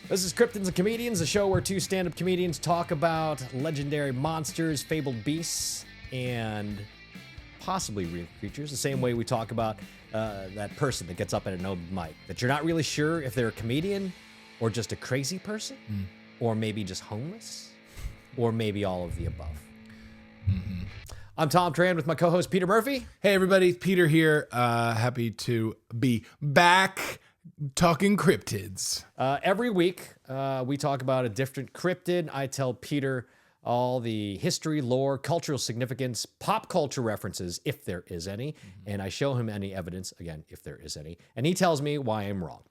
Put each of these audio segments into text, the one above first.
This is Cryptids Comedians, a show where two stand-up comedians talk about legendary monsters, fabled beasts, and possibly real creatures. The same way we talk about that person that gets up at an open mic, that you're not really sure if they're a comedian or just a crazy person, or maybe just homeless, or maybe all of the above. Mm-hmm. I'm Thom Tran with my co-host Peter Murphy. Hey everybody, Peter here. Happy to be back talking cryptids. Every week, we talk about a different cryptid. I tell Peter all the history, lore, cultural significance, pop culture references, if there is any, and I show him any evidence, again, if there is any, and he tells me why I'm wrong.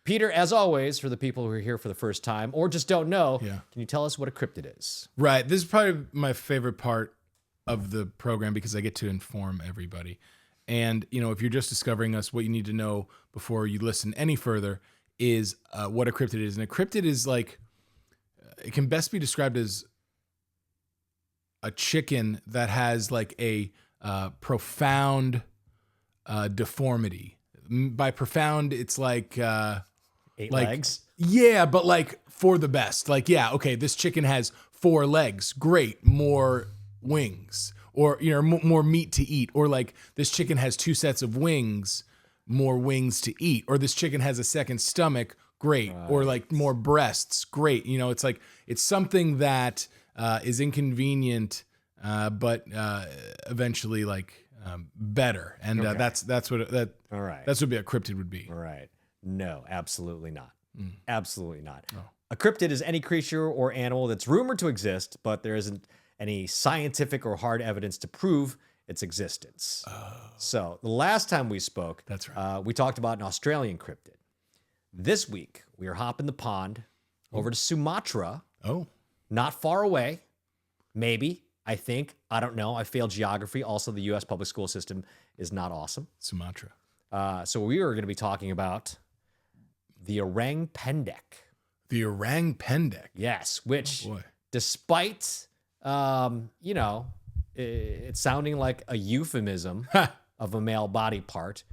Peter, as always, for the people who are here for the first time or just don't know, Can you tell us what a cryptid is? Right. This is probably my favorite part of the program because I get to inform everybody. And, you know, if you're just discovering us, what you need to know before you listen any further is what a cryptid is. And a cryptid is like, it can best be described as a chicken that has like a profound deformity. By profound, it's like... Eight legs? Yeah, but like for the best. Like, yeah, okay, this chicken has 4 legs. Great. More wings. Or, you know, more meat to eat. Or like this chicken has 2 sets of wings, more wings to eat. Or this chicken has a second stomach. Great. Right. Or like more breasts. Great. You know, it's like, it's something that is inconvenient, but eventually like better. And that's what that. All right. That's what a cryptid would be. All right. No, absolutely not. Absolutely not. Oh. A cryptid is any creature or animal that's rumored to exist, but there isn't any scientific or hard evidence to prove its existence. Oh. So the last time we spoke, that's right. We talked about an Australian cryptid. This week, we are hopping the pond over to Sumatra. Oh. Not far away. Maybe. I think. I don't know. I failed geography. Also, the U.S. public school system is not awesome. Sumatra. So we are going to be talking about the Orang Pendeck. The Orang Pendeck? Yes, which, despite, you know, it sounding like a euphemism of a male body part,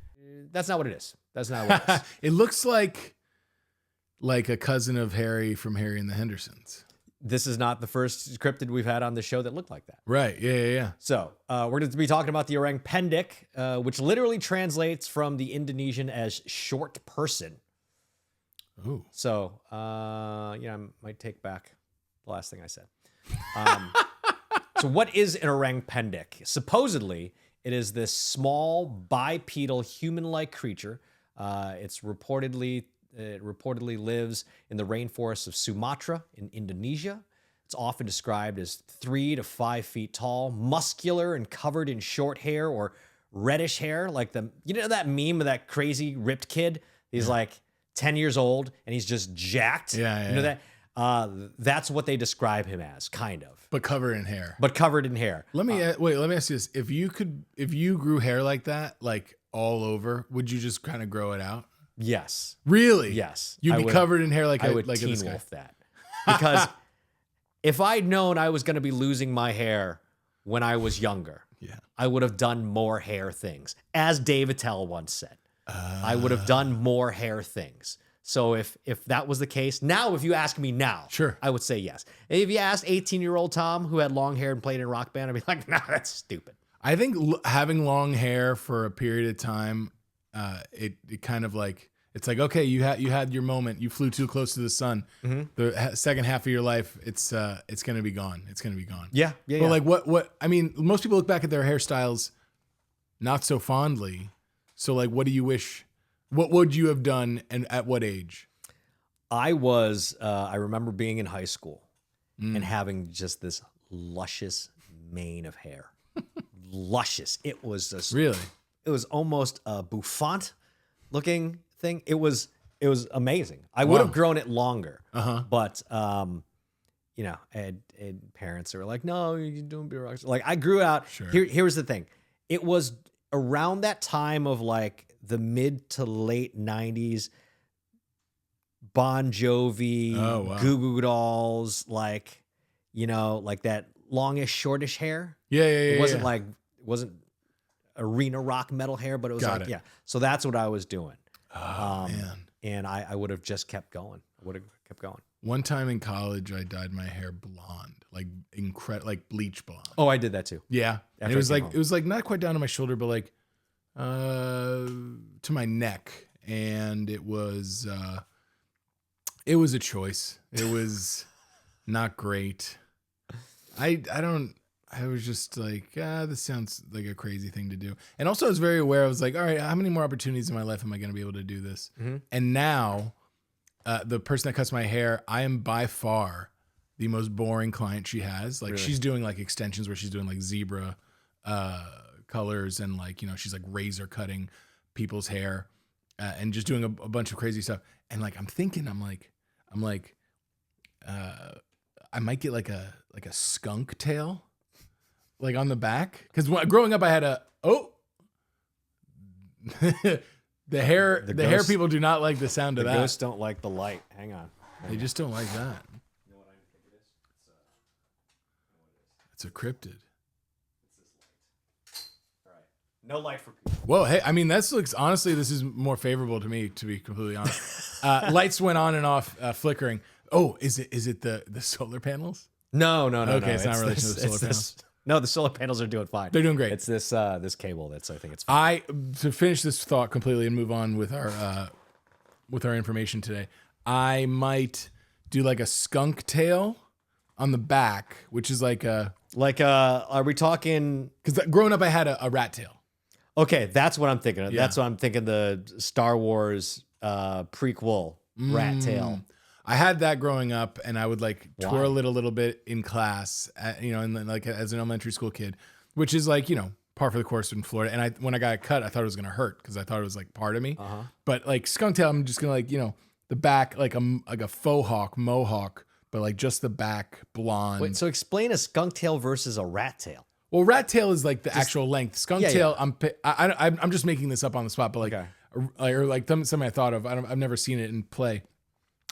that's not what it is. That's not what it is. It looks like a cousin of Harry from Harry and the Hendersons. This is not the first cryptid we've had on the show that looked like that. Right, yeah. So we're going to be talking about the Orang Pendeck, which literally translates from the Indonesian as short person. Ooh. So, I might take back the last thing I said. So what is an Orang Pendeck? Supposedly, it is this small bipedal human-like creature. It reportedly lives in the rainforests of Sumatra in Indonesia. It's often described as 3 to 5 feet tall, muscular and covered in short hair or reddish hair. Like that meme of that crazy ripped kid? He's like 10 years old and he's just jacked. Yeah. You know that? That's what they describe him as, kind of. But covered in hair. Let me ask you this. If you grew hair like that, like all over, would you just kind of grow it out? Yes. Really? Yes. You'd be covered in hair like I would Teen Wolf that. Because if I'd known I was going to be losing my hair when I was younger, I would have done more hair things. As Dave Attell once said, I would have done more hair things. So if that was the case, now if you ask me now, sure, I would say yes. If you asked 18-year-old Tom who had long hair and played in a rock band, I'd be like, nah, that's stupid. I think having long hair for a period of time, it kind of like, it's like, okay, you had your moment. You flew too close to the sun. Mm-hmm. The second half of your life, it's going to be gone. It's going to be gone. Yeah. But like what, I mean, most people look back at their hairstyles not so fondly. So like, what do you wish, what would you have done and at what age? I remember being in high school and having just this luscious mane of hair. Luscious. It was just really. It was almost a bouffant looking thing. It was amazing. I would have grown it longer, but I had parents that were like, "No, you don't be a rock star." Like I grew out. Sure. Here's the thing. It was around that time of like the mid to late 90s. Bon Jovi, Goo Goo Dolls, like that longish, shortish hair. Yeah. It wasn't arena rock metal hair, but it was So that's what I was doing. Oh, man. And I would have just kept going. would have kept going. One time in college, I dyed my hair blonde, like like bleach blonde. Oh, I did that too. Yeah, and After I came home. it was like not quite down to my shoulder, but like to my neck, and it was a choice. It was not great. I was just like, this sounds like a crazy thing to do. And also I was very aware. I was like, all right, how many more opportunities in my life am I going to be able to do this? Mm-hmm. And now the person that cuts my hair, I am by far the most boring client she has. Like she's doing like extensions where she's doing like zebra colors and like, you know, she's like razor cutting people's hair and just doing a bunch of crazy stuff. And like, I'm like, I might get like a skunk tail, like on the back. Cause growing up I had the hair people do not like the sound of that. The ghosts don't like the light. Hang on. They just don't like that. You know what I think it is? It's a cryptid. It's this light. All right. No light for people. Whoa, hey, I mean, honestly, this is more favorable to me, to be completely honest. Lights went on and off, flickering. Oh, is it the solar panels? No. Okay, it's not related to the solar panels. No, the solar panels are doing fine. They're doing great. It's this cable that's, I think it's fine. To finish this thought completely and move on with our information today, I might do like a skunk tail on the back, which is like a... are we talking... Because growing up, I had a rat tail. Okay, that's what I'm thinking of. Yeah. That's what I'm thinking, the Star Wars prequel rat tail. I had that growing up, and I would like Why? twirl it a little bit in class, and then like as an elementary school kid, which is like, you know, par for the course in Florida. And when I got it cut, I thought it was gonna hurt because I thought it was like part of me. Uh-huh. But like skunk tail, I'm just gonna like, you know, the back like a faux hawk, mohawk, but like just the back blonde. Wait, so explain a skunk tail versus a rat tail. Well, rat tail is like the actual length. Skunk tail, I'm just making this up on the spot, but like, Okay. or like something I thought of. I've never seen it in play.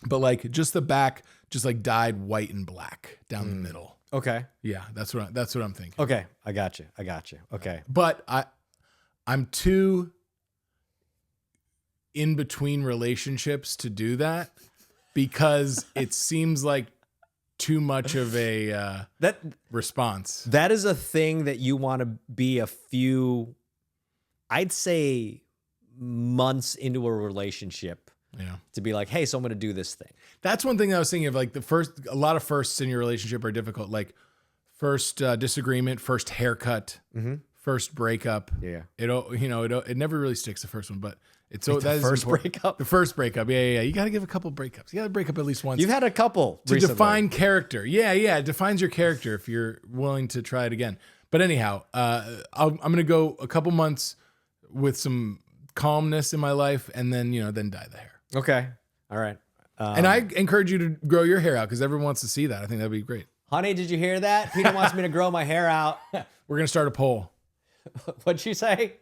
But like just the back, just like dyed white and black down the middle. Okay. Yeah, that's what I'm thinking. Okay, I got you. Okay. But I'm too in between relationships to do that because it seems like too much of a response. That is a thing that you want to be a few, I'd say, months into a relationship. Yeah. To be like, hey, so I'm going to do this thing. That's one thing that I was thinking of. Like a lot of firsts in your relationship are difficult. Like first disagreement, first haircut, first breakup. Yeah. It never really sticks, the first one, but it's so that is first important. breakup? The first breakup. Yeah. You got to give a couple breakup. You got to break up at least once. You've had a couple to recently. define character. Yeah. It defines your character if you're willing to try it again. But anyhow, I'm going to go a couple months with some calmness in my life and then dye the hair. Okay. All right. And I encourage you to grow your hair out because everyone wants to see that. I think that'd be great. Honey, did you hear that? Peter wants me to grow my hair out. We're going to start a poll. What'd she say?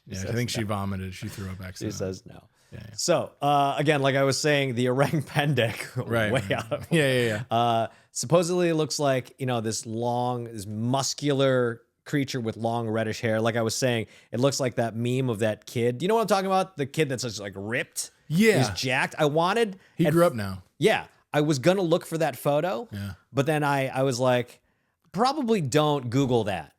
Yeah, I think she vomited. She threw up accidentally. She says no. Yeah. So, again, like I was saying, the Orang Pendeck, Right. way out of Yeah. supposedly it looks like, this muscular creature with long reddish hair. Like I was saying, it looks like that meme of that kid. You know what I'm talking about? The kid that's just like ripped. Yeah. He's jacked. He grew up now. Yeah. I was going to look for that photo. Yeah. But then I was like, probably don't Google that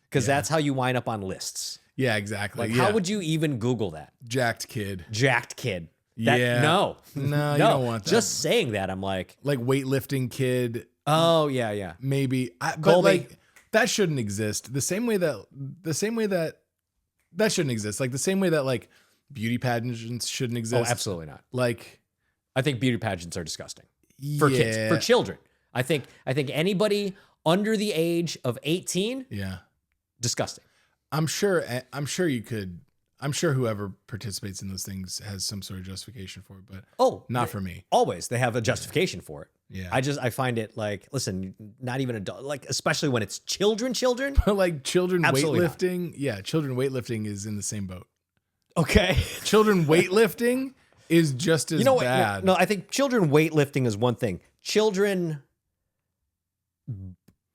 because that's how you wind up on lists. Yeah, exactly. Like, how would you even Google that? Jacked kid. Jacked kid. No, you don't want that. Just saying that, I'm like weightlifting kid. Oh, yeah. Maybe. But Colby. like that shouldn't exist. The same way that shouldn't exist. Like the same way that like beauty pageants shouldn't exist. Oh, absolutely not. Like I think beauty pageants are disgusting for kids, for children. I think anybody under the age of 18, disgusting. I'm sure whoever participates in those things has some sort of justification for it, but not for me. Always they have a justification for it. Yeah. I find it like, listen, not even adult, like, especially when it's children. But like children Absolutely weightlifting, children weightlifting is in the same boat. Okay. Children weightlifting is just as bad. No, I think children weightlifting is one thing. Children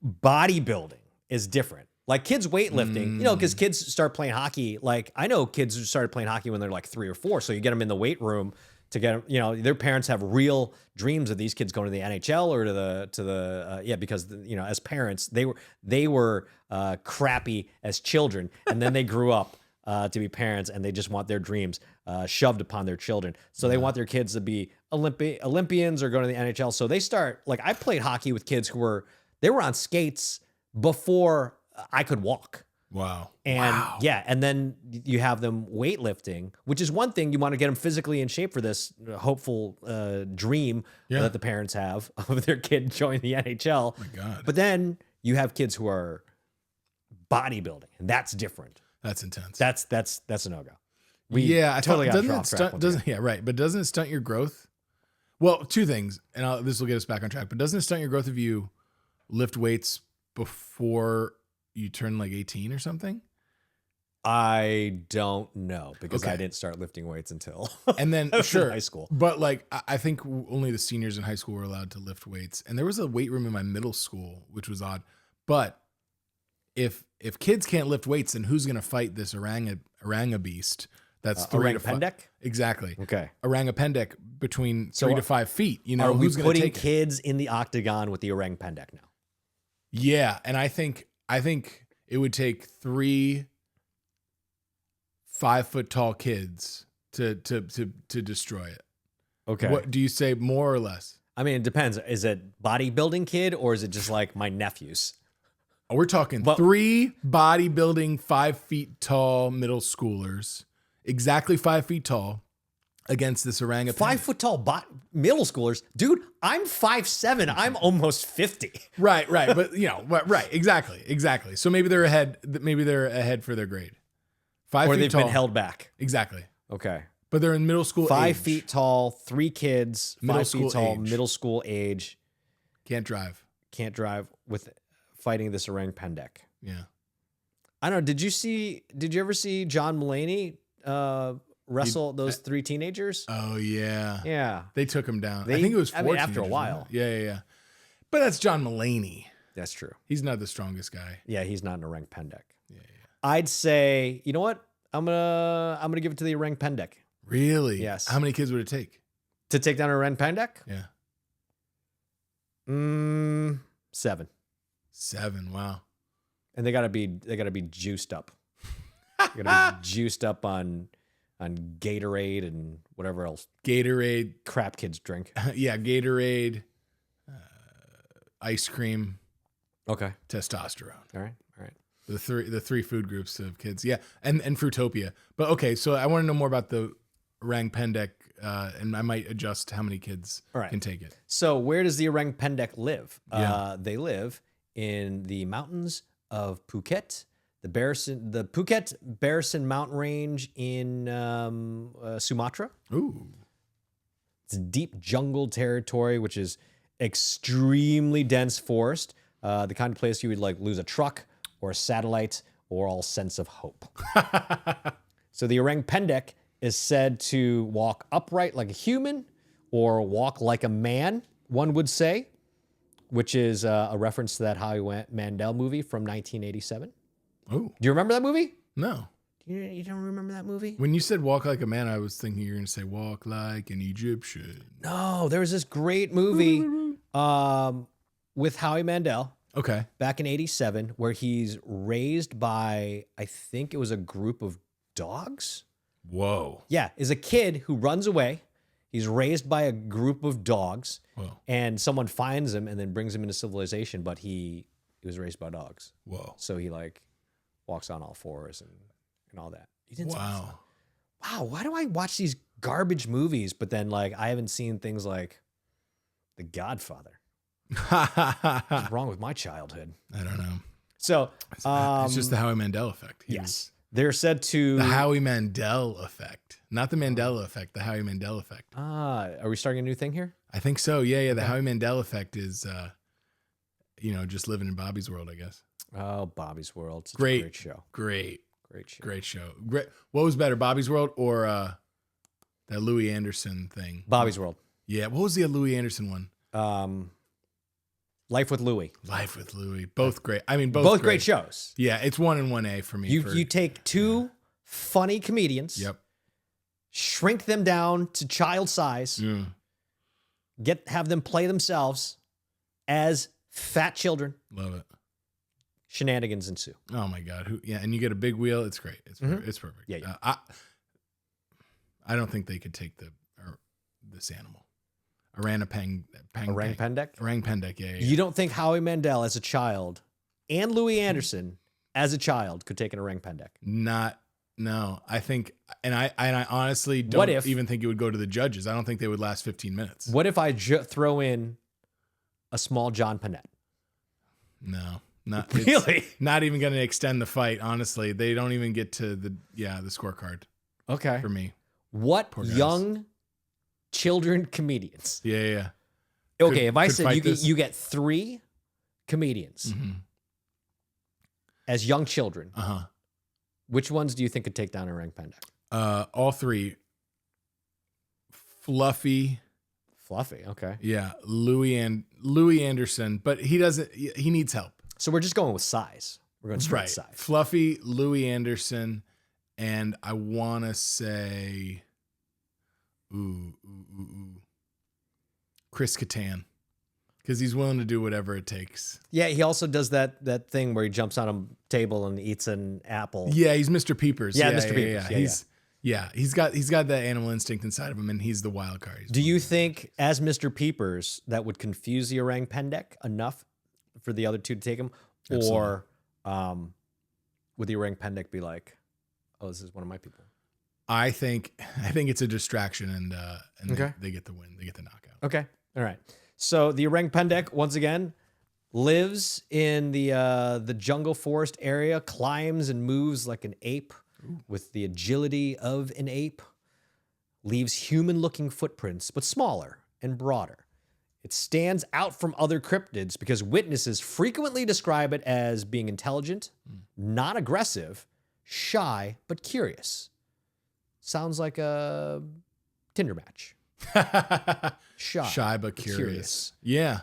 bodybuilding is different. Like kids weightlifting, because kids start playing hockey. Like I know kids who started playing hockey when they're like 3 or 4. So you get them in the weight room, to get, you know, their parents have real dreams of these kids going to the NHL or to the yeah, because you know, as parents they were crappy as children, and then they grew up to be parents, and they just want their dreams shoved upon their children. So they want their kids to be Olympians or go to the NHL. So they start, like, I played hockey with kids who were on skates before I could walk. Wow. And yeah, and then you have them weightlifting, which is one thing. You want to get them physically in shape for this hopeful dream that the parents have of their kid joining the NHL. Oh my God. But then you have kids who are bodybuilding, and that's different. That's intense. That's a no-go. I totally got doesn't off it stunt, yeah, right. But doesn't it stunt your growth? Well, two things, and this will get us back on track. But doesn't it stunt your growth if you lift weights before you turn like 18 or something? I don't know, because I didn't start lifting weights until and then sure high school. But like I think only the seniors in high school were allowed to lift weights, and there was a weight room in my middle school, which was odd. But if kids can't lift weights, then who's going to fight this oranga beast? That's 3 Orang to 5. Pendeck? Exactly. Okay. Orang Pendeck between 3 to 5 feet. You know, are we who's going to putting take kids in the octagon with the Orang Pendeck now? Yeah, and I think it would take 3 5-foot tall kids to destroy it. Okay. What do you say, more or less? I mean, it depends. Is it bodybuilding kid, or is it just like my nephews? We're talking 3 bodybuilding 5 feet tall middle schoolers, exactly 5 feet tall, against this orangutan. 5 foot tall middle schoolers, dude. I'm 5'7". I'm almost 50. Right. But you know, right. Exactly. So maybe they're ahead. Maybe they're ahead for their grade. 5 Or feet they've tall. been held back. Exactly. Okay. But they're in middle school. 5 age. feet tall, 3 kids, Middle 5 feet school tall, age. middle school age. Can't drive. Can't drive with fighting this Orang Pendeck. Yeah. I don't know. Did you ever see John Mulaney wrestle those 3 teenagers? Oh yeah. Yeah. They took him down. I think it was 14 after a while. Yeah. But that's John Mulaney. That's true. He's not the strongest guy. Yeah, he's not an Orang Pendeck. Yeah. I'd say, you know what? I'm gonna give it to the Orang Pendeck. Really? Yes. How many kids would it take? To take down a Orang Pendeck? Yeah. 7. 7. Wow. And they gotta be juiced up. They gotta be juiced up on Gatorade and whatever else Gatorade. crap kids drink. Yeah, Gatorade. Ice cream. Okay. Testosterone. All right. The three food groups of kids. Yeah, and Fruitopia. But okay, so I want to know more about the Orang Pendeck, and I might adjust how many kids can take it. So where does the Orang Pendeck live? Yeah. They live in the mountains of Phuket, the Phuket Bearson mountain range in Sumatra. Ooh. It's deep jungle territory, which is extremely dense forest. The kind of place you would like lose a truck or a satellite or all sense of hope. So the Orang Pendeck is said to walk upright like a human or walk like a man, one would say, which is a reference to that Howie Mandel movie from 1987. Oh. Do you remember that movie? No. You don't remember that movie? When you said walk like a man, I was thinking you were going to say walk like an Egyptian. No, there was this great movie with Howie Mandel. Okay. Back in 87, where he's raised by, I think it was a group of dogs. Whoa. Yeah, is a kid who runs away. He's raised by a group of dogs. Whoa. And someone finds him and then brings him into civilization, but he was raised by dogs. Whoa. So he like walks on all fours and all that. Wow. Wow, why do I watch these garbage movies, but then like I haven't seen things like The Godfather? What's wrong with my childhood? I don't know. So It's just the Howie Mandel effect. Yes. They're said to... The Howie Mandel effect. Not the Mandela effect, the Howie Mandel effect. Are we starting a new thing here? I think so. Yeah. The Howie Mandel effect is, just living in Bobby's world, I guess. Oh, Bobby's World. Such Great. a great show. Great Great show. Great show. Great. What was better, Bobby's World or that Louis Anderson thing? Bobby's World. Yeah. What was the Louis Anderson one? Life with Louie. Life with Louis. Both great. I mean, Both great shows. Yeah, it's 1 and 1A for me. You take two funny comedians. Yep. shrink them down to child size, have them play themselves as fat children. Love it. Shenanigans ensue. Oh my God. And you get a big wheel. It's great. It's perfect. Yeah. I don't think they could take this animal. Orang Pendeck? Orang Pendeck, yeah. You don't think Howie Mandel as a child and Louis Anderson as a child could take an Orang Pendeck? No. I think, and I honestly don't even think it would go to the judges. I don't think they would last 15 minutes. What if I throw in a small John Panette? No, not really. Not even going to extend the fight. Honestly, they don't even get to the scorecard. Okay, for me. What young children comedians? Yeah. Okay, if I said you get 3 comedians as young children, which ones do you think could take down Orang Pendeck? All 3. Fluffy. Okay. Yeah, Louis Anderson, but he needs help. So we're just going with size. We're going straight size. Fluffy, Louis Anderson, and I want to say Chris Kattan, because he's willing to do whatever it takes. Yeah, he also does that thing where he jumps on a table and eats an apple. Yeah, he's Mr. Peepers. Yeah, Mr. Peepers. He's got that animal instinct inside of him, and he's the wild card. Do you think, as Mr. Peepers, that would confuse the Orang Pendeck enough for the other 2 to take him? Absolutely. Or would the Orang Pendeck be like, "Oh, this is one of my people"? I think it's a distraction, and they get the win. They get the knockout. Okay, all right. So the Orang Pendeck, once again, lives in the jungle forest area, climbs and moves like an ape. With the agility of an ape, leaves human-looking footprints, but smaller and broader. It stands out from other cryptids because witnesses frequently describe it as being intelligent, not aggressive, shy, but curious. Sounds like a Tinder match. Shy but curious. Yeah.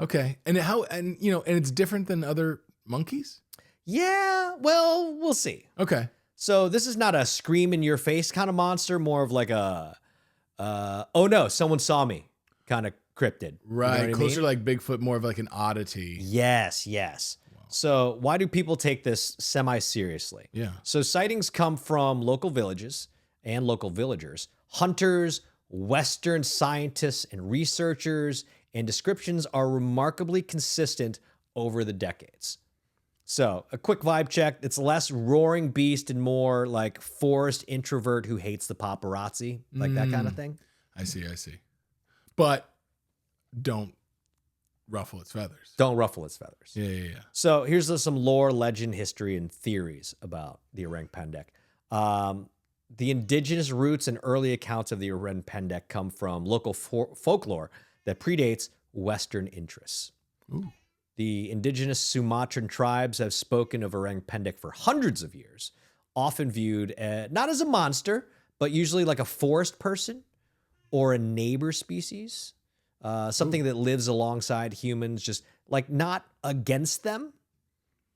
Okay. And it's different than other monkeys? Yeah, well, we'll see. Okay. So this is not a scream in your face kind of monster, more of like a, oh no, someone saw me kind of cryptid. Right. You know Closer like Bigfoot, more of like an oddity. Yes. Wow. So why do people take this semi-seriously? Yeah. So sightings come from local villages and local villagers, hunters, Western scientists and researchers, and descriptions are remarkably consistent over the decades. So a quick vibe check. It's less roaring beast and more like forest introvert who hates the paparazzi, like that kind of thing. I see. But don't ruffle its feathers. Don't ruffle its feathers. Yeah. So here's some lore, legend, history, and theories about the Orang Pendeck. The indigenous roots and early accounts of the Orang Pendeck come from local folklore that predates Western interests. Ooh. The indigenous Sumatran tribes have spoken of Orang Pendeck for hundreds of years, often viewed not as a monster, but usually like a forest person or a neighbor species, something that lives alongside humans, just like not against them.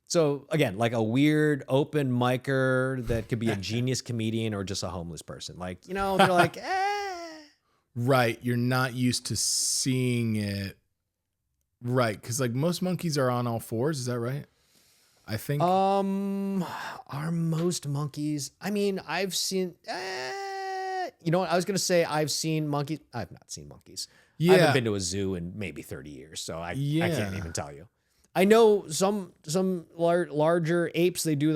So again, like a weird open micer that could be a genius comedian or just a homeless person. Like, they're like, Right. You're not used to seeing it. Right, because like most monkeys are on all fours, is that right? I think. Are most monkeys? I mean, I've seen. You know what? I was gonna say I've seen monkeys. I've not seen monkeys. Yeah. I haven't been to a zoo in maybe 30 years, so I can't even tell you. I know some larger apes. They do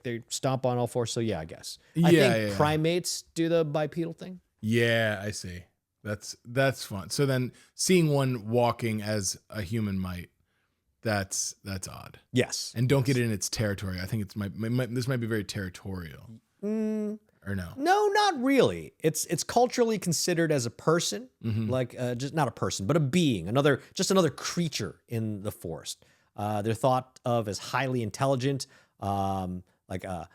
they stomp on all fours. So yeah, I guess. I think primates do the bipedal thing. Yeah, I see. That's fun. So then seeing one walking as a human might, that's odd. Yes. And don't get it in its territory. I think this might be very territorial. Or no? No, not really. It's culturally considered as a person, like just not a person, but a being, another creature in the forest. They're thought of as highly intelligent, like a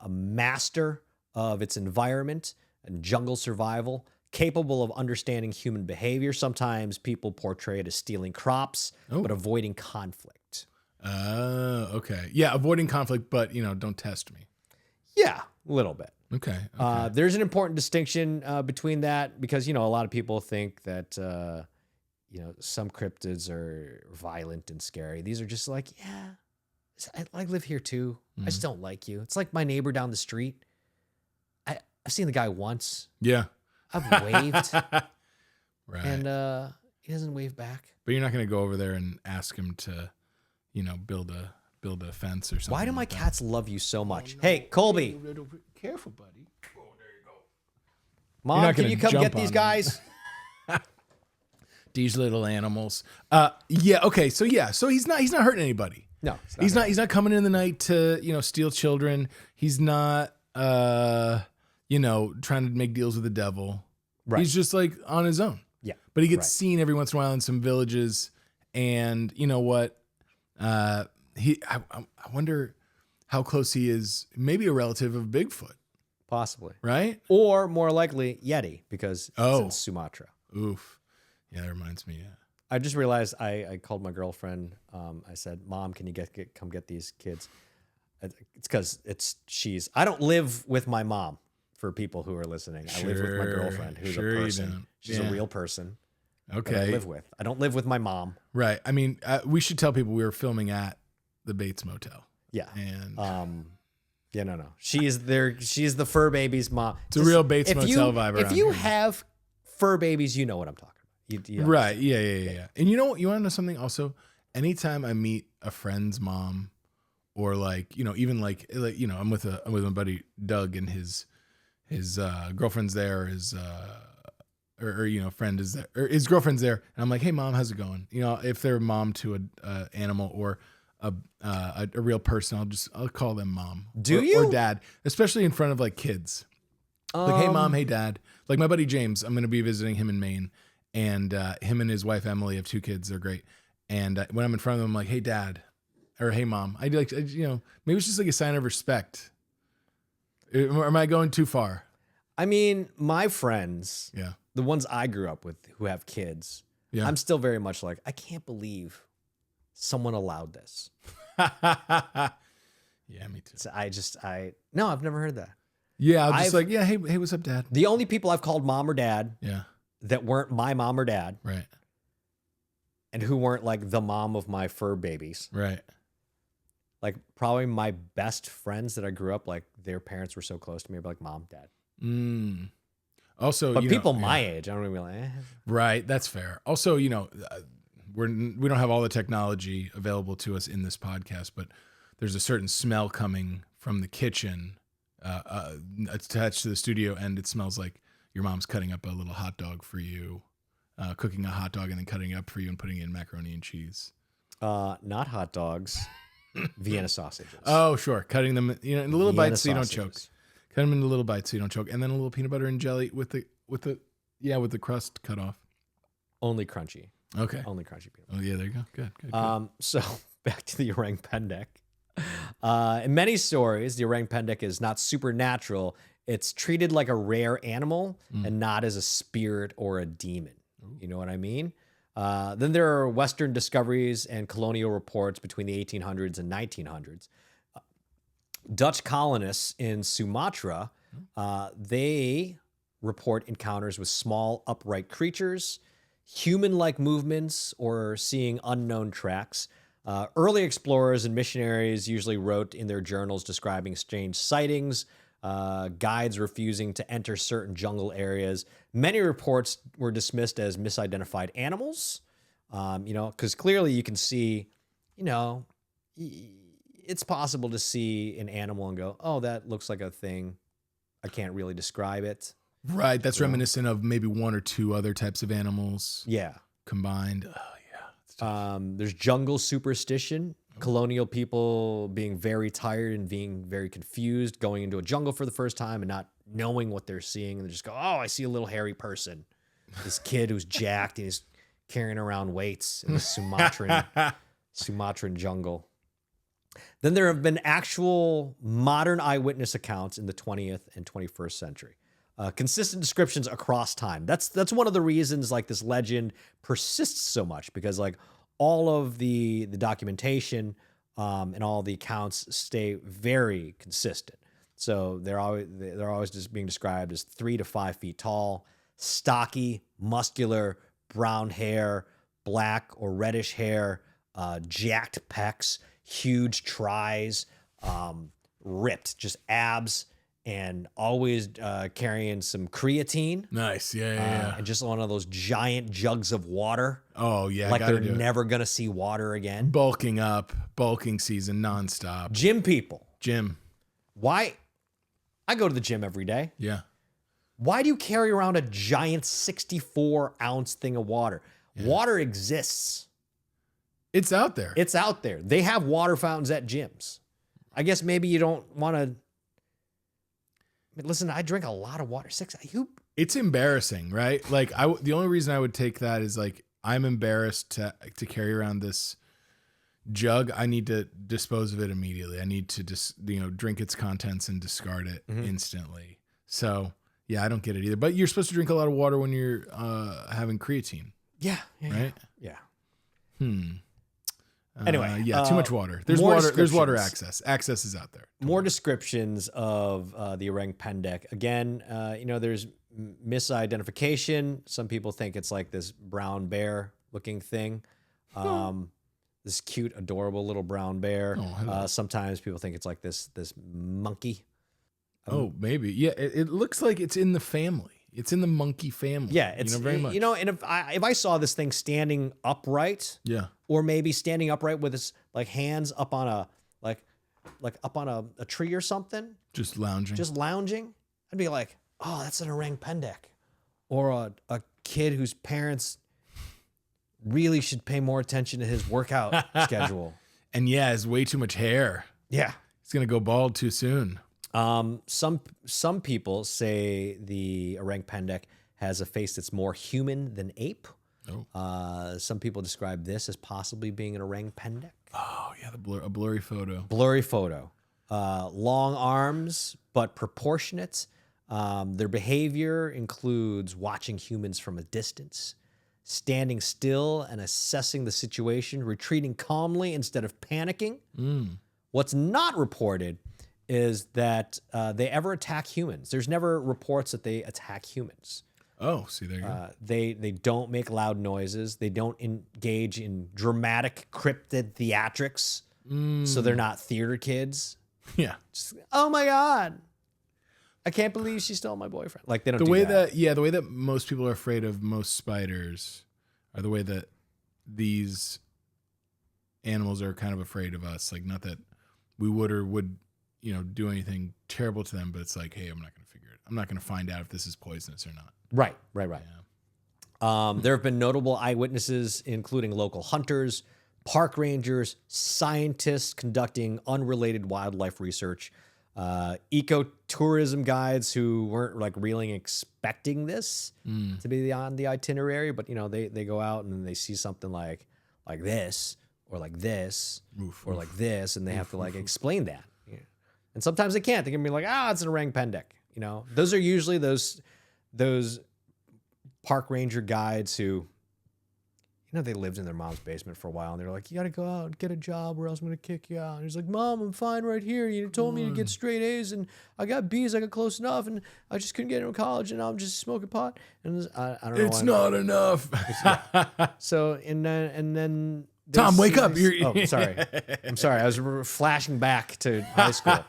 master of its environment and jungle survival, capable of understanding human behavior. Sometimes people portray it as stealing crops, but avoiding conflict. Okay. Yeah, avoiding conflict, but don't test me. Yeah, a little bit. Okay. There's an important distinction between that because, a lot of people think that, some cryptids are violent and scary. These are just like, yeah, I live here too. I just don't like you. It's like my neighbor down the street. I've seen the guy once. Yeah. I've waved. Right. And he doesn't wave back. But you're not going to go over there and ask him to, build a fence or something. Why do my like that. cats love you so much? Hey, Colby. Careful, buddy. Oh, there you go. Mom, not can gonna you come jump get these on them. guys? These little animals. Yeah. Okay. So he's not hurting anybody. No, He's not coming in the night to, steal children. He's not, trying to make deals with the devil. Right. He's just like on his own. Yeah. But he gets seen every once in a while in some villages. And you know what? I wonder how close he is. Maybe a relative of Bigfoot. Possibly. Right? Or more likely, Yeti, because it's in Sumatra. Oof. Yeah, that reminds me. Yeah. I just realized I called my girlfriend. I said, Mom, can you come get these kids? It's because I don't live with my mom, for people who are listening. I live with my girlfriend, who's a person. She's a real person. Okay. That I live with. I don't live with my mom. Right. I mean, we should tell people we were filming at the Bates Motel. Yeah. And yeah, no. She's the fur baby's mom. It's a real Bates Motel vibe around If you here. have fur babies, you know what I'm talking about. You right. Yeah. And you want to know something also? Anytime I meet a friend's mom or even I'm with my buddy Doug and his girlfriend's there, his friend is there, or his girlfriend's there, and I'm like, hey mom, how's it going? If they're mom to a animal or a real person, I'll call them mom. Or dad, especially in front of like kids. Like, hey mom, hey dad. Like my buddy James, I'm going to be visiting him in Maine, and him and his wife Emily have 2 kids. They're great. And when I'm in front of them, I'm like, hey dad, or hey mom. Maybe it's just like a sign of respect. Am I going too far? I mean, my friends, Yeah. the ones I grew up with who have kids, Yeah. I'm still very much like, I can't believe someone allowed this. Yeah, me too. So no, I've never heard that. Yeah, I'm just like, yeah, hey, what's up, dad? The only people I've called mom or dad Yeah, that weren't my mom or dad right, and who weren't like the mom of my fur babies, right. like probably my best friends that I grew up, like their parents were so close to me, I'd be like mom, dad. Also, But people my age, I don't even be like, right, that's fair. Also, we don't have all the technology available to us in this podcast, but there's a certain smell coming from the kitchen attached to the studio, and it smells like your mom's cutting up a little hot dog for you, cooking a hot dog and then cutting it up for you and putting it in macaroni and cheese. not hot dogs, Vienna sausages. Oh, sure, cutting them in little Vienna bites so you don't sausages. choke. Cut them into little bites so you don't choke, and then a little peanut butter and jelly with the crust cut off. Only crunchy. Okay. Only crunchy peanut Oh yeah, there you go. Good. So back to the Orang Pendeck. In many stories, the Orang Pendeck is not supernatural. It's treated like a rare animal and not as a spirit or a demon. You know what I mean? Then there are Western discoveries and colonial reports between the 1800s and 1900s. Dutch colonists in Sumatra, they report encounters with small upright creatures, human-like movements, or seeing unknown tracks. Early explorers and missionaries usually wrote in their journals describing strange sightings, guides refusing to enter certain jungle areas. Many reports were dismissed as misidentified animals, because clearly you can see, it's possible to see an animal and go, oh, that looks like a thing. I can't really describe it. Right. That's reminiscent of maybe 1 or 2 other types of animals. Yeah. Combined. Oh, yeah. There's jungle superstition, colonial people being very tired and being very confused, going into a jungle for the first time and not knowing what they're seeing. And they just go, oh, I see a little hairy person. This kid who's jacked and he's carrying around weights in the Sumatran jungle. Then there have been actual modern eyewitness accounts in the 20th and 21st century. Consistent descriptions across time. That's one of the reasons like this legend persists so much, because like all of the documentation and all the accounts stay very consistent. So they're always just being described as 3 to 5 feet tall, stocky, muscular, brown hair, black or reddish hair, jacked pecs, huge tries, ripped, just abs, and always carrying some creatine. Nice. Yeah. And just one of those giant jugs of water. Oh, yeah. Like they're never going to see water again. Bulking up, bulking season nonstop. Gym people. Gym. Why? I go to the gym every day. Yeah. Why do you carry around a giant 64-ounce thing of water? Yeah. Water exists. It's out there. It's out there. They have water fountains at gyms. I guess maybe you don't want to. Listen, I drink a lot of water. It's embarrassing, right? Like the only reason I would take that is like I'm embarrassed to carry around this jug. I need to dispose of it immediately. I need to just drink its contents and discard it instantly. So yeah, I don't get it either. But you're supposed to drink a lot of water when you're having creatine. Yeah. Right. Yeah. Anyway, too much water. There's water. There's water access. Access is out there. More descriptions of the Orang Pendeck. Again, there's misidentification. Some people think it's like this brown bear looking thing. This cute, adorable little brown bear. Sometimes people think it's like this monkey. Maybe. Yeah, it looks like it's in the family. It's in the monkey family. Yeah, it's very much. And if I saw this thing standing upright, or maybe standing upright with its like hands up on a up on a tree or something, just lounging, I'd be like, oh, that's an Orang Pendeck, or a kid whose parents really should pay more attention to his workout schedule. And has way too much hair. Yeah, he's gonna go bald too soon. Some people say the Orang Pendeck has a face that's more human than ape. Some people describe this as possibly being an Orang Pendeck. Oh yeah, a blurry photo. Blurry photo. Long arms, but proportionate. Their behavior includes watching humans from a distance, standing still and assessing the situation, retreating calmly instead of panicking. What's not reported is that they ever attack humans. There's never reports that they attack humans. Oh, see, there you go. They don't make loud noises. They don't engage in dramatic, cryptid theatrics. So they're not theater kids. Yeah. Just, oh my God, I can't believe she stole my boyfriend. Like they don't. The way that most people are afraid of most spiders are the way that these animals are kind of afraid of us. Like not that we would do anything terrible to them, but it's like, hey, I'm not going to figure it. I'm not going to find out if this is poisonous or not. Right. Yeah. There have been notable eyewitnesses, including local hunters, park rangers, scientists conducting unrelated wildlife research, ecotourism guides who weren't like really expecting this to be on the itinerary, but they go out and they see something like this or like this or like this, and they have to like explain that. And sometimes they can't. They can be like, it's an Orang Pendeck. Those are usually those park ranger guides who, they lived in their mom's basement for a while, and they're like, you got to go out and get a job or else I'm going to kick you out. And he's like, Mom, I'm fine right here. You told me to get straight A's, and I got B's. I got close enough, and I just couldn't get into college, and now I'm just smoking pot. And I don't know. It's not enough. So, and then Tom, wake up. Oh, sorry. I'm sorry. I was flashing back to high school.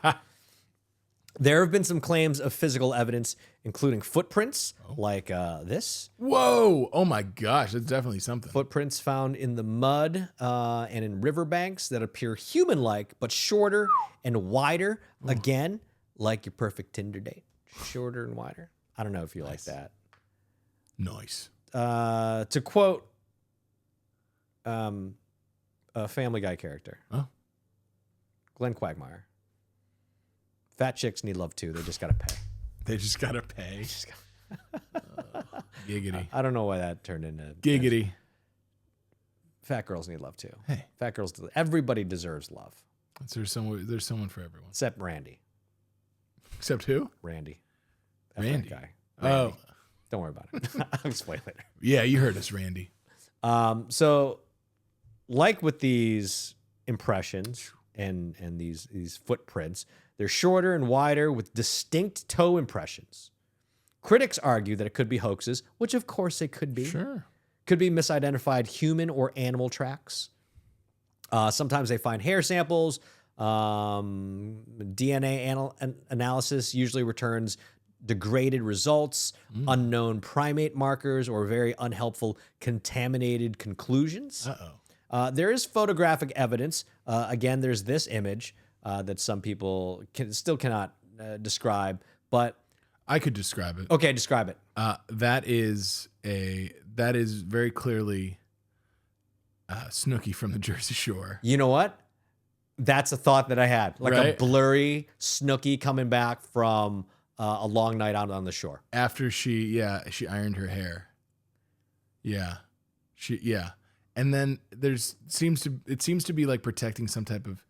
There have been some claims of physical evidence, including footprints like this. Whoa. Oh, my gosh. That's definitely something. Footprints found in the mud and in riverbanks that appear human-like, but shorter and wider. Again, like your perfect Tinder date. Shorter and wider. I don't know if you like that. Nice. To quote a Family Guy character. Glenn Quagmire. Fat chicks need love too. They just got to pay. They just got to pay. Giggity. I don't know why that turned into giggity. Fat girls need love too. Hey. Fat girls, everybody deserves love. There's someone for everyone. Except Randy. Except who? Randy. Randy. That guy. Randy. Oh. Don't worry about it. I'll explain later. Yeah, you heard us, Randy. So like with these impressions and these footprints, They're shorter and wider with distinct toe impressions. Critics argue that it could be hoaxes, which of course it could be. Sure. Could be misidentified human or animal tracks. Sometimes they find hair samples. DNA analysis usually returns degraded results, unknown primate markers, or very unhelpful contaminated conclusions. There is photographic evidence. Again, there's this image that some people still cannot describe, but I could describe it. okay, describe it. That is very clearly Snooki from the Jersey Shore. You know what? That's a thought that I had, like a Right? blurry Snooki coming back from a long night out on the shore. After she ironed her hair. Yeah. And then it seems to be like protecting some type of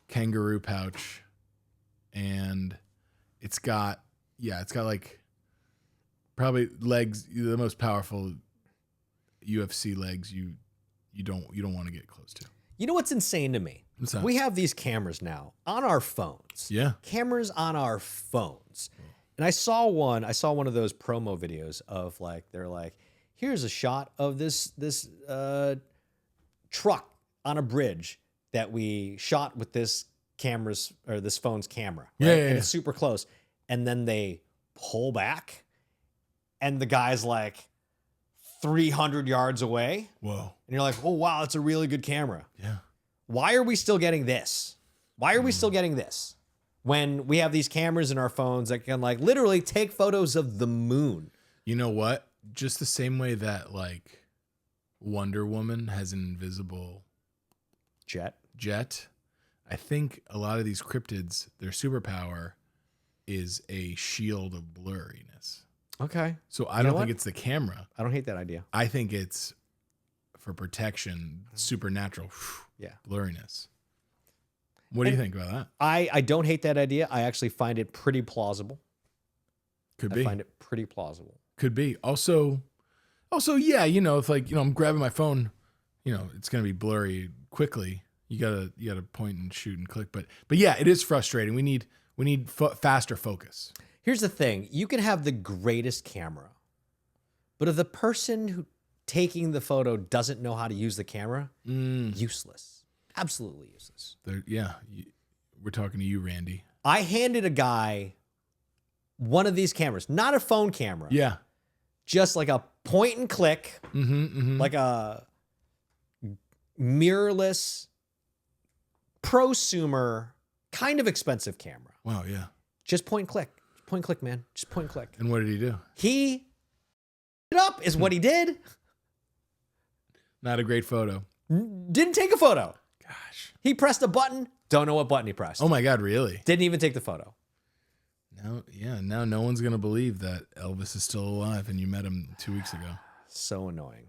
kangaroo pouch, and it's got like probably legs, the most powerful UFC legs you don't want to get close to. You know what's insane to me? What's that? We have these cameras now on our phones. Yeah. Cameras on our phones. And I saw one of those promo videos of like, they're like, here's a shot of this truck on a bridge that we shot with this phone's camera. Right? Yeah. And it's super close. And then they pull back and the guy's like 300 yards away. Whoa. And you're like, oh, wow, that's a really good camera. Yeah. Why are we still getting this? Why are we still getting this when we have these cameras in our phones that can like literally take photos of the moon? You know what? Just the same way that like Wonder Woman has an invisible jet. I think a lot of these cryptids, their superpower is a shield of blurriness. Okay. So I don't think it's the camera. I don't hate that idea. I think it's for protection, supernatural blurriness. What do you think about that? I don't hate that idea. I actually find it pretty plausible. Could be. I find it pretty plausible. Could be. Also, yeah, if like, I'm grabbing my phone, it's going to be blurry quickly. You gotta point and shoot and click. But yeah, it is frustrating. We need faster focus. Here's the thing. You can have the greatest camera, but if the person who taking the photo doesn't know how to use the camera, useless. Absolutely useless. We're talking to you, Randy. I handed a guy one of these cameras, not a phone camera. Yeah. Just like a point and click, like a mirrorless, prosumer, kind of expensive camera. Wow, yeah. Just point and click. Point and click, man. Just point and click. And what did he do? He it up is what he did. Not a great photo. Didn't take a photo. Gosh. He pressed a button. Don't know what button he pressed. Oh my God, really? Didn't even take the photo. Now no one's going to believe that Elvis is still alive and you met him 2 weeks ago. So annoying.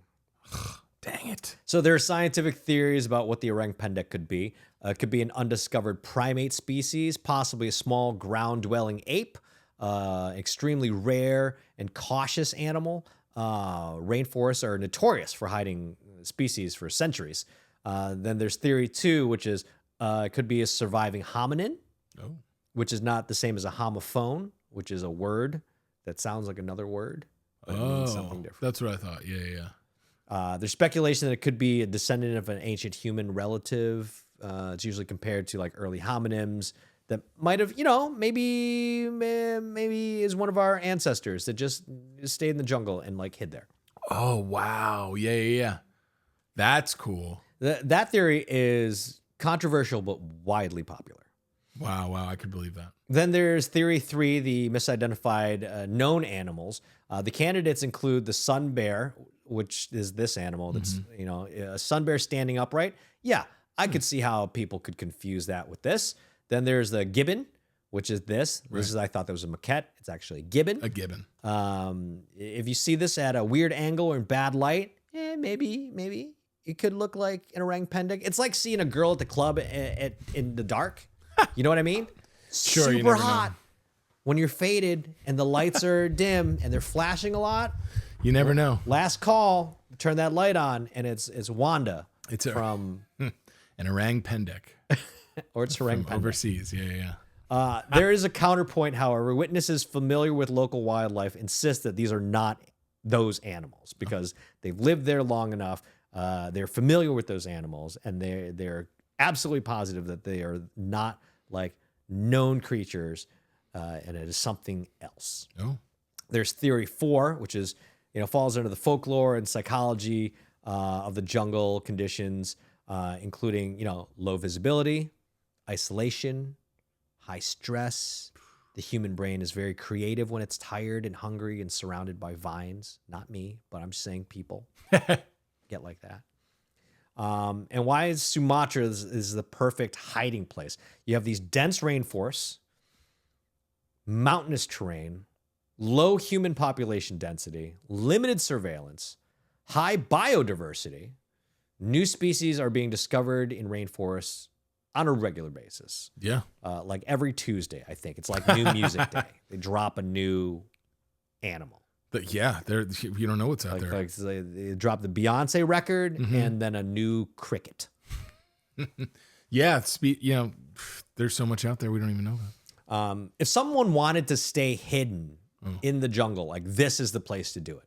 Dang it. So there are scientific theories about what the Orang Pendeck could be. It could be an undiscovered primate species, possibly a small ground-dwelling ape, extremely rare and cautious animal. Rainforests are notorious for hiding species for centuries. Then there's theory 2, which is it could be a surviving hominin, which is not the same as a homophone, which is a word that sounds like another word, but it means something different. That's what I thought. Yeah. There's speculation that it could be a descendant of an ancient human relative. It's usually compared to like early hominins that might have, maybe is one of our ancestors that just stayed in the jungle and like hid there. Oh, wow. Yeah. That's cool. That theory is controversial but widely popular. Wow. I could believe that. Then there's theory 3, the misidentified known animals. The candidates include the sun bear, which is this animal that's, a sun bear standing upright. Yeah, I could see how people could confuse that with this. Then there's the gibbon, which is this. This is, I thought that was a maquette. It's actually a gibbon. A gibbon. If you see this at a weird angle or in bad light, maybe it could look like an orang pendek. It's like seeing a girl at the club in the dark. You know what I mean? Sure, you super never hot. know. When you're faded and the lights are dim and they're flashing a lot. You never know. Last call, turn that light on, and it's Wanda. It's from an Orang Pendeck. or it's Orang from Pendeck. overseas. Yeah. There is a counterpoint, however. Witnesses familiar with local wildlife insist that these are not those animals because they've lived there long enough. They're familiar with those animals, and they're absolutely positive that they are not like known creatures, and it is something else. Oh. There's theory 4, which is, falls under the folklore and psychology of the jungle conditions, including, low visibility, isolation, high stress. The human brain is very creative when it's tired and hungry and surrounded by vines. Not me, but I'm just saying people get like that. And why is Sumatra is the perfect hiding place? You have these dense rainforests, mountainous terrain, low human population density, limited surveillance, high biodiversity. New species are being discovered in rainforests on a regular basis. Yeah. Like every Tuesday, I think. It's like new music day. They drop a new animal. But yeah, you don't know what's out there. Like they drop the Beyonce record and then a new cricket. Yeah, there's so much out there we don't even know about. If someone wanted to stay hidden in the jungle, like this is the place to do it.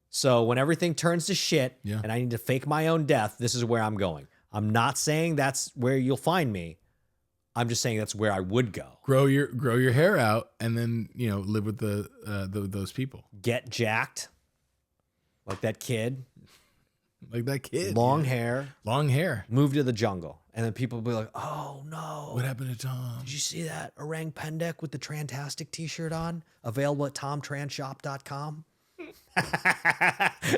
So when everything turns to shit and I need to fake my own death, this is where I'm going. I'm not saying that's where you'll find me. I'm just saying that's where I would go. Grow your hair out and then, live with those people. Get jacked. Like that kid. Like that kid. Long hair. Long hair. Move to the jungle. And then people will be like, oh no. What happened to Tom? Did you see that Orang Pendeck with the Trantastic t-shirt on? Available at ThomTranShop.com.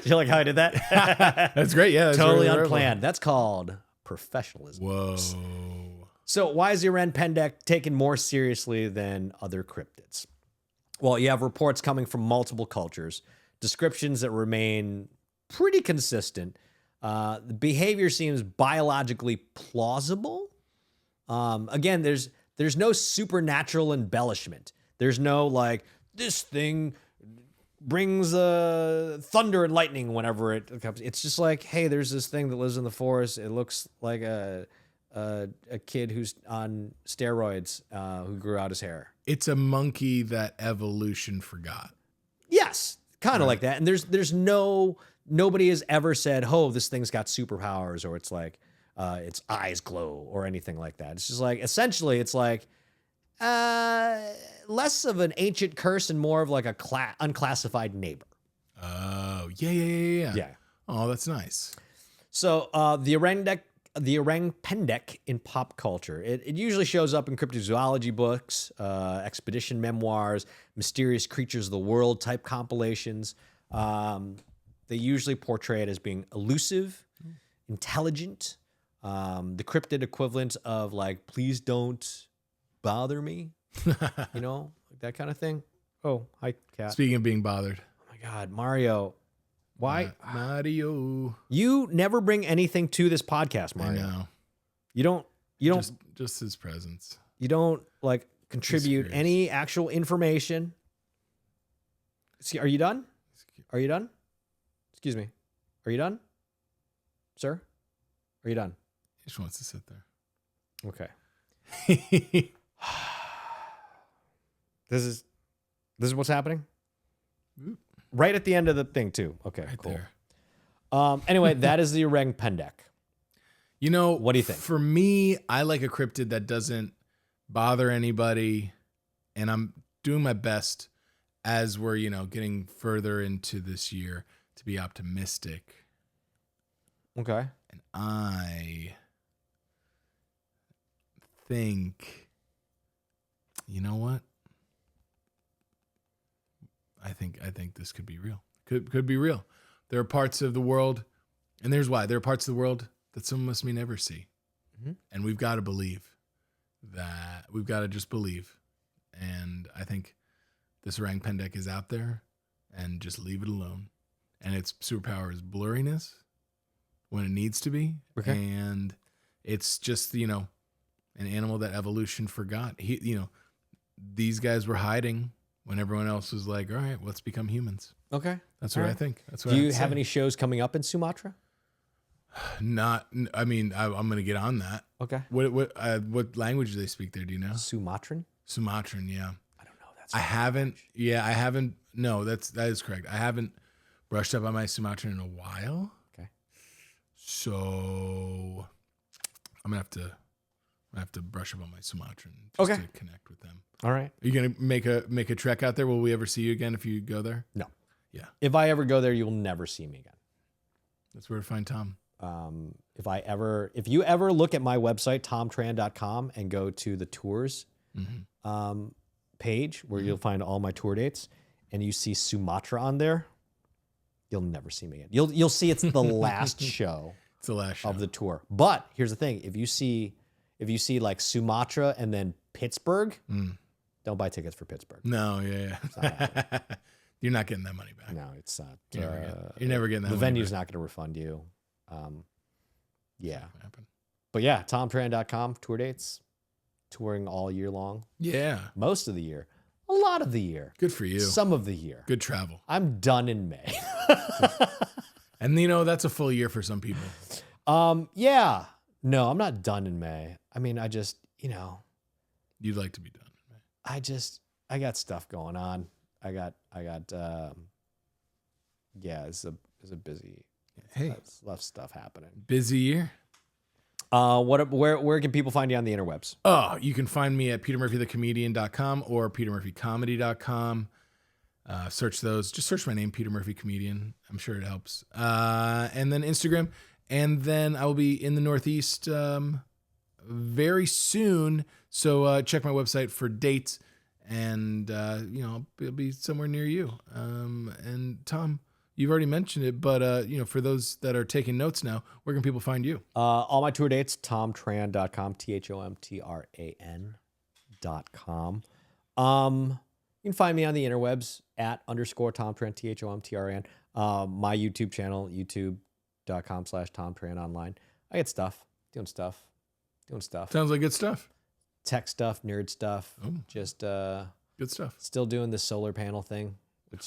You like how I did that? That's great. Yeah. That's totally really unplanned. That's called professionalism. Whoa. So why is the Orang Pendeck taken more seriously than other cryptids? Well, you have reports coming from multiple cultures, descriptions that remain pretty consistent. The behavior seems biologically plausible. Again, there's no supernatural embellishment. There's no like this thing brings thunder and lightning whenever it comes. It's just like, hey, there's this thing that lives in the forest. It looks like a kid who's on steroids who grew out his hair. It's a monkey that evolution forgot. Yes, kind of like that. And nobody has ever said, oh, this thing's got superpowers, or it's like its eyes glow or anything like that. It's just like, essentially, it's like less of an ancient curse and more of like a unclassified neighbor. Oh, yeah. Oh, that's nice. So the Orang Pendeck in pop culture. It usually shows up in cryptozoology books, expedition memoirs, mysterious creatures of the world type compilations. They usually portray it as being elusive, intelligent, the cryptid equivalent of like, please don't bother me, like that kind of thing. Oh, hi, cat. Speaking of being bothered. Oh my God, Mario. Why? Mario. You never bring anything to this podcast, Mario. I know. You don't just his presence. You don't like contribute any actual information. See, are you done? Are you done? Excuse me. Are you done? Sir? Are you done? He just wants to sit there. Okay. This is what's happening? Right at the end of the thing, too. Okay, right cool. There. Anyway, that is the Orang Pendeck. What do you think? For me, I like a cryptid that doesn't bother anybody, and I'm doing my best as we're, getting further into this year to be optimistic. Okay. And I think, you know what? I think this could be real. Could be real. There are parts of the world, and there's why. There are parts of the world that some of us may never see. Mm-hmm. And we've got to believe that. We've got to just believe. And I think this Orang Pendeck is out there, and just leave it alone. And its superpower is blurriness when it needs to be. Okay. And it's just, an animal that evolution forgot. These guys were hiding when everyone else was like, all right, let's become humans. Okay. That's what I think. That's what Do you have any shows coming up in Sumatra? I'm going to get on that. Okay. What language do they speak there? Do you know? Sumatran? Sumatran, yeah. I don't know. That's I haven't. Yeah, I haven't. No, that is correct. I haven't brushed up on my Sumatran in a while. okay. So I'm gonna have to brush up on my Sumatran just Okay. to connect with them. All right. Are you gonna make a trek out there? Will we ever see you again if you go there? No. Yeah. If I ever go there, you'll never see me again. That's where to find Tom. If you ever look at my website, thomtran.com, and go to the tours page where you'll find all my tour dates, and you see Sumatra on there, you'll never see me again. You'll see it's the last show It's the last show. of the tour. But here's the thing: if you see like Sumatra and then Pittsburgh, don't buy tickets for Pittsburgh. No, yeah. You're not getting that money back. No, it's not. You're never getting that The money venue's back. not going to refund you. Yeah. Happen. But yeah, TomTran.com, tour dates, touring all year long. Yeah. Most of the year. A lot of the year. Good for you. Some of the year. Good travel. I'm done in May. And that's a full year for some people. Yeah. No, I'm not done in May. I mean, I just, You'd like to be done. I got stuff going on. It's a busy, Hey, a lot of stuff happening. busy year. Where can people find you on the interwebs? Oh, you can find me at petermurphythecomedian.com or petermurphycomedy.com. Search those. Just search my name, Peter Murphy Comedian. I'm sure it helps. And then Instagram. And then I will be in the Northeast very soon. So check my website for dates. And, I'll be somewhere near you. And Tom, you've already mentioned it, but, for those that are taking notes now, where can people find you? All my tour dates, TomTran.com, THOMTRAN.com. You can find me on the interwebs at _TomTran, THOMTRAN. My YouTube channel, youtube.com/TomTran online. I get stuff, doing stuff. Sounds like good stuff. Tech stuff, nerd stuff. Oh. Just Good stuff. still doing the solar panel thing.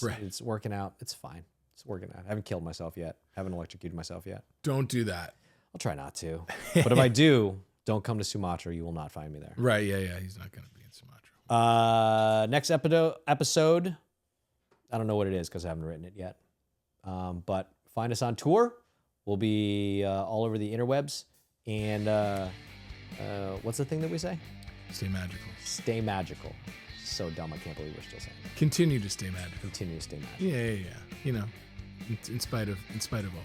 Right. It's working out. It's fine. It's working out. I haven't killed myself yet. Haven't electrocuted myself yet. Don't do that. I'll try not to. But if I do, don't come to Sumatra. You will not find me there. Right. Yeah. He's not going to be in Sumatra. Next episode, I don't know what it is because I haven't written it yet. But find us on tour. We'll be all over the interwebs. And what's the thing that we say? Stay magical. Stay magical. So dumb. I can't believe we're still saying it. Continue to stay magical. Continue to stay magical. Yeah. In spite of all.